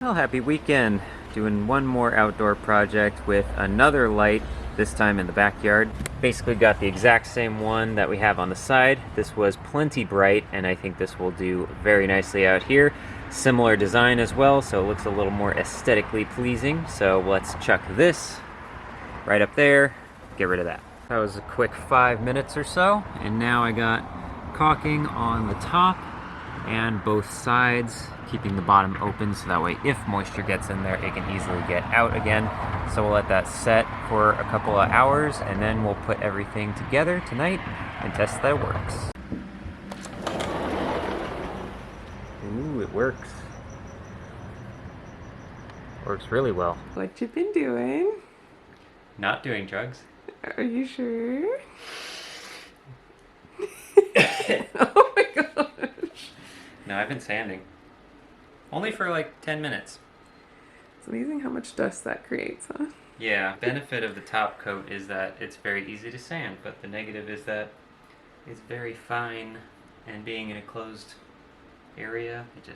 Well, happy weekend. Doing one more outdoor project with another light, this time in the backyard. Basically got the exact same one that we have on the side. This was plenty bright, and I think this will do very nicely out here. Similar design as well, so it looks a little more aesthetically pleasing. So let's chuck this right up there, get rid of that. That was a quick 5 minutes or so, and now I got caulking on the top and both sides, keeping the bottom open so that way if moisture gets in there, it can easily get out again. So we'll let that set for a couple of hours, and then we'll put everything together tonight and test that it works. Ooh, it works. Works really well. What you been doing? Not doing drugs. Are you sure? Oh my gosh. No, I've been sanding. Only for like 10 minutes. It's amazing how much dust that creates, huh? Yeah, benefit of the top coat is that it's very easy to sand, but the negative is that it's very fine, and being in a closed area, it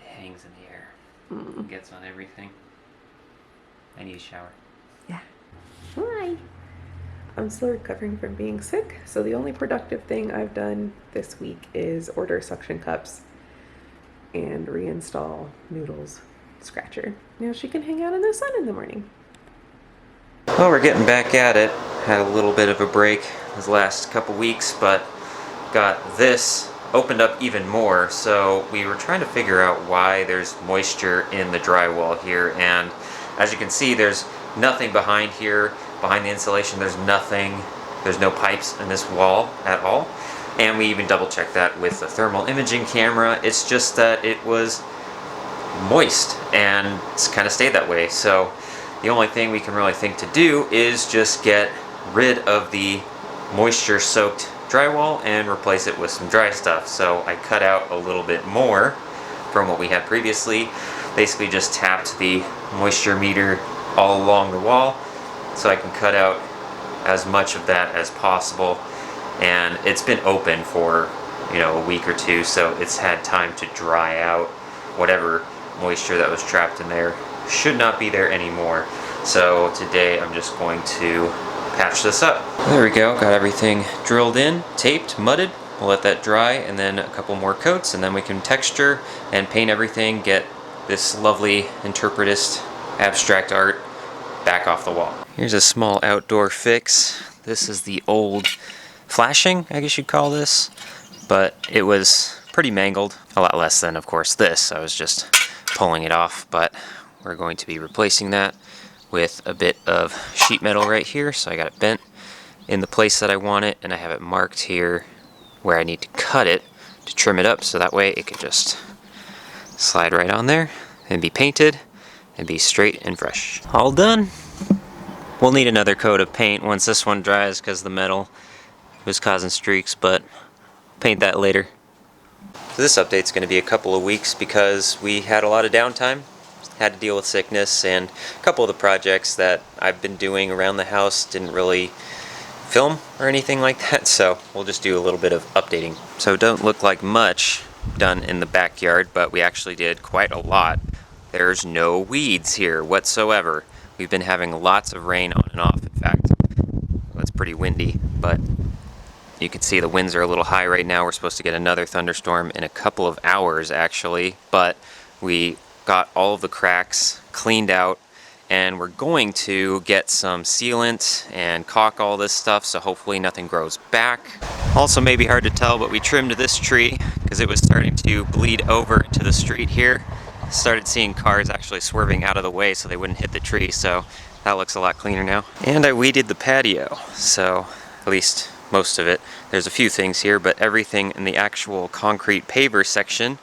hangs in the air. It gets on everything. I need a shower. Yeah. Hi. I'm still recovering from being sick, so the only productive thing I've done this week is order suction cups and reinstall Noodle's scratcher. Now she can hang out in the sun in the morning. Well, we're getting back at it. Had a little bit of a break these last couple weeks, but got this opened up even more. So we were trying to figure out why there's moisture in the drywall here, and as you can see, there's nothing behind here. Behind the insulation, there's nothing. There's no pipes in this wall at all. And we even double checked that with the thermal imaging camera. It's just that it was moist and it's kind of stayed that way. So the only thing we can really think to do is just get rid of the moisture soaked drywall and replace it with some dry stuff. So I cut out a little bit more from what we had previously. Basically just tapped the moisture meter all along the wall so I can cut out as much of that as possible. And it's been open for, a week or two, so it's had time to dry out. Whatever moisture that was trapped in there should not be there anymore. So today I'm just going to patch this up. There we go, got everything drilled in, taped, mudded. We'll let that dry, and then a couple more coats, and then we can texture and paint everything, get this lovely interpretist abstract art back off the wall. Here's a small outdoor fix. This is the old flashing, I guess you'd call this, but it was pretty mangled. A lot less than, of course, this. I was just pulling it off, but we're going to be replacing that with a bit of sheet metal right here. So I got it bent in the place that I want it, and I have it marked here where I need to cut it to trim it up, so that way it can just slide right on there and be painted and be straight and fresh. All done. We'll need another coat of paint once this one dries because the metal was causing streaks, but paint that later. So this update's going to be a couple of weeks because we had a lot of downtime, had to deal with sickness, and a couple of the projects that I've been doing around the house didn't really film or anything like that, so we'll just do a little bit of updating. So it don't look like much done in the backyard, but we actually did quite a lot. There's no weeds here whatsoever. We've been having lots of rain on and off. In fact, well, it's pretty windy, but you can see the winds are a little high right now. We're supposed to get another thunderstorm in a couple of hours, actually, but we got all of the cracks cleaned out, and we're going to get some sealant and caulk all this stuff, so hopefully nothing grows back. Also, maybe hard to tell, but we trimmed this tree because it was starting to bleed over into the street here. Started seeing cars actually swerving out of the way so they wouldn't hit the tree, so that looks a lot cleaner now. And I weeded the patio, so at least most of it. There's a few things here, but everything in the actual concrete paver section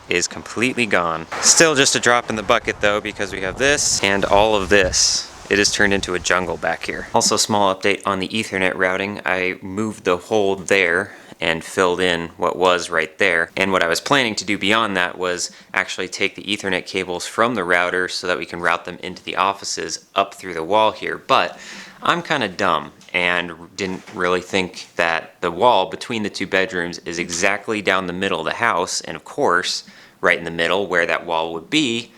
is completely gone. Still just a drop in the bucket though, because we have this and all of this. It has turned into a jungle back here. Also, small update on the Ethernet routing. I moved the hole there and filled in what was right there. And what I was planning to do beyond that was actually take the Ethernet cables from the router so that we can route them into the offices up through the wall here. But I'm kind of dumb and didn't really think that the wall between the two bedrooms is exactly down the middle of the house, and of course right in the middle where that wall would be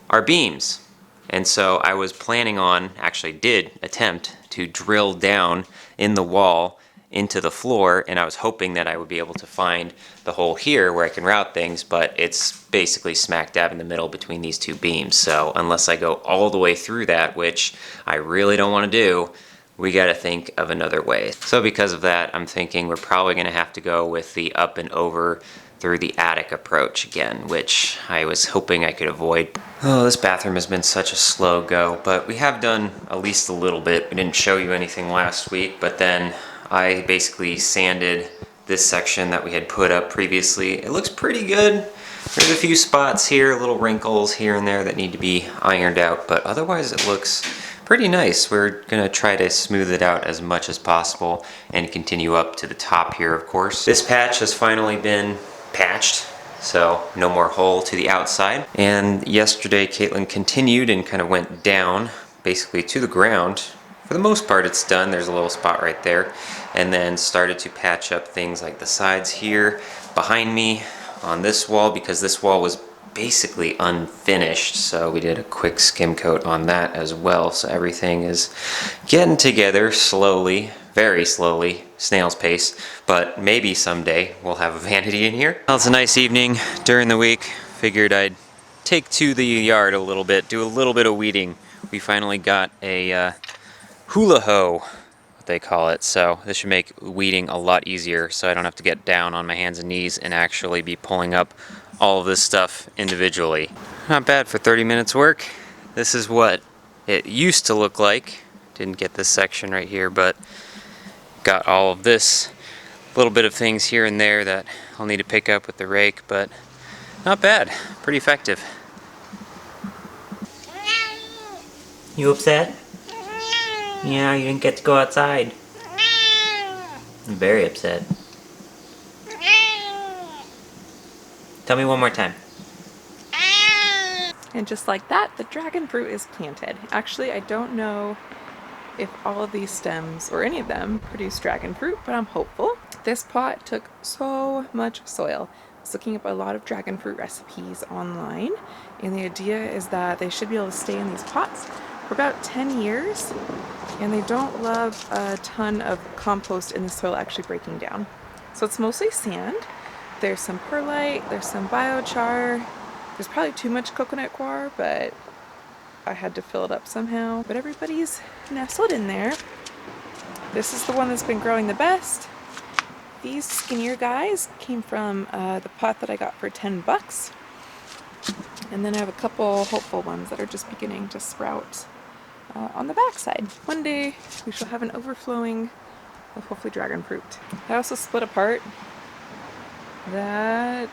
are beams. And so I was planning on, actually did attempt to drill down in the wall into the floor, and I was hoping that I would be able to find the hole here where I can route things, but it's basically smack dab in the middle between these two beams. So unless I go all the way through that, which I really don't want to do, we got to think of another way. So because of that, I'm thinking we're probably going to have to go with the up and over through the attic approach again, which I was hoping I could avoid. Oh, this bathroom has been such a slow go, but we have done at least a little bit. We didn't show you anything last week, but then I basically sanded this section that we had put up previously. It looks pretty good. There's a few spots here, little wrinkles here and there that need to be ironed out, but otherwise it looks pretty nice. We're gonna try to smooth it out as much as possible and continue up to the top here, of course. This patch has finally been patched, so no more hole to the outside. And yesterday Kaitlyn continued and kind of went down basically to the ground. For the most part it's done. There's a little spot right there. And then started to patch up things like the sides here behind me on this wall, because this wall was basically unfinished, so we did a quick skim coat on that as well. So everything is getting together slowly, very slowly, snail's pace, but maybe someday we'll have a vanity in here. Well, it's a nice evening during the week. Figured I'd take to the yard a little bit, do a little bit of weeding. We finally got a hula hoe, what they call it, so this should make weeding a lot easier, so I don't have to get down on my hands and knees and actually be pulling up all of this stuff individually. Not bad for 30 minutes work. This is what it used to look like. Didn't get this section right here, but got all of this little bit of things here and there that I'll need to pick up with the rake, but not bad. Pretty effective. You upset? Yeah, you didn't get to go outside. I'm very upset. Tell me one more time. And just like that, the dragon fruit is planted. Actually, I don't know if all of these stems, or any of them, produce dragon fruit, but I'm hopeful. This pot took so much soil. I was looking up a lot of dragon fruit recipes online, and the idea is that they should be able to stay in these pots for about 10 years, and they don't love a ton of compost in the soil actually breaking down. So it's mostly sand. There's some perlite, there's some biochar, there's probably too much coconut coir, but I had to fill it up somehow. But everybody's nestled in there. This is the one that's been growing the best. These skinnier guys came from the pot that I got for 10 bucks. And then I have a couple hopeful ones that are just beginning to sprout on the back side. One day we shall have an overflowing of hopefully dragon fruit. I also split apart that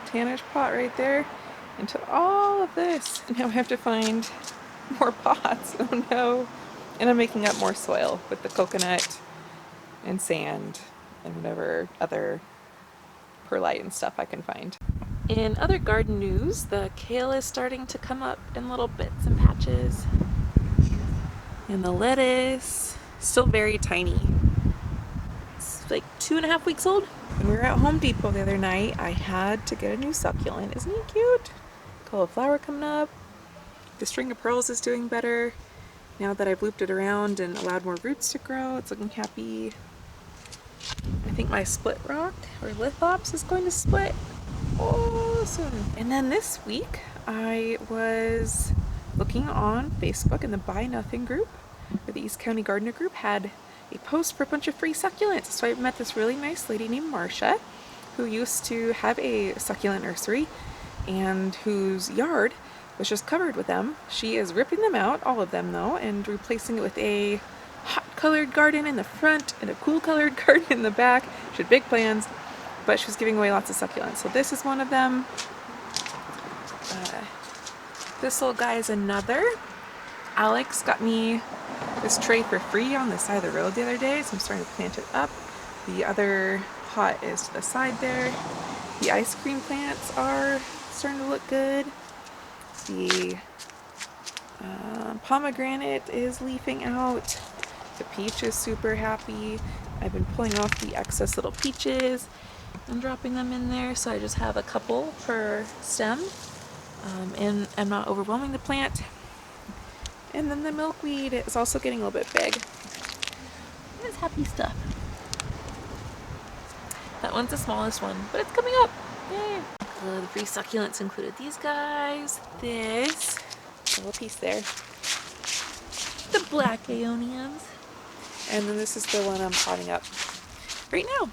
tannish pot right there into all of this. And now I have to find more pots. Oh no. And I'm making up more soil with the coconut and sand and whatever other perlite and stuff I can find. In other garden news, the kale is starting to come up in little bits and patches. And the lettuce, still very tiny. It's like 2.5 weeks old. When we were at Home Depot the other night, I had to get a new succulent. Isn't he cute? Cauliflower coming up. The string of pearls is doing better. Now that I've looped it around and allowed more roots to grow, it's looking happy. I think my split rock, or lithops, is going to split soon. And then this week, I was looking on Facebook, and the Buy Nothing group, or the East County Gardener group, had a post for a bunch of free succulents. So I met this really nice lady named Marcia, who used to have a succulent nursery and whose yard was just covered with them. She is ripping them out, all of them though, and replacing it with a hot colored garden in the front and a cool colored garden in the back. She had big plans, but she was giving away lots of succulents. So this is one of them. This little guy is another. Alex got me this tray for free on the side of the road the other day, so I'm starting to plant it up. The other pot is to the side there. The ice cream plants are starting to look good. The pomegranate is leafing out. The peach is super happy. I've been pulling off the excess little peaches. and dropping them in there, so I just have a couple per stem, and I'm not overwhelming the plant. And then the milkweed is also getting a little bit big. It's happy stuff. That one's the smallest one, but it's coming up. Yay! The free succulents included these guys, this little piece there, the black aeoniums, And then this is the one I'm potting up right now.